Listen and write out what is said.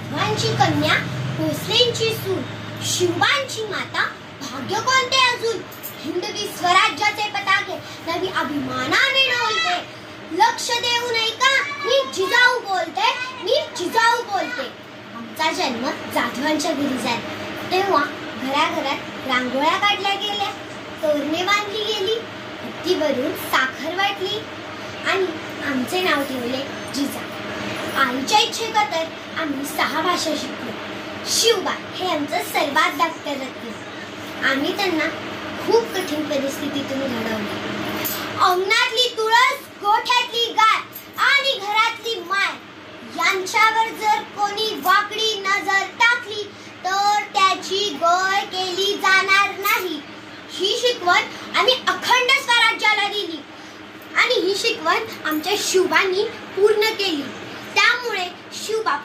जाधवांची कन्या भोसलेंची सून शिवबांची माता भाग्य कोणते अजून हिंदवी स्वराज्याचे पताके नवी अभिमानाने डोलते लक्ष देऊ नये का मी जिजाऊ बोलते आमचा जन्म जाधवांच्या घरी झाला तेव्हा घराघरात रांगोळ्या काढल्या गेल्या तोरणे बांधली गेली हत्तीवरून साखर वाटली आणि आमचे नाव ठेवले जिजाऊ आईच्या इच्छेखातर आम्ही 6 भाषा शिकलो शिवबा हे आमचं सर्वात धाकटे रत्न आम्ही त्यांना खूप कठीण परिस्थितीतून घडवले अंगणातली तुळस गोठ्यातली गाय आणि घरातली माय यांच्यावर जर कोणी वाकडी नजर टाकली तर त्याची गय केली जाणार नाही ही शिकवण आम्ही अखंड स्वराज्याला दिली आणि ही शिकवण आमच्या शिवबांनी पूर्ण केली त्यामुळे शिवबा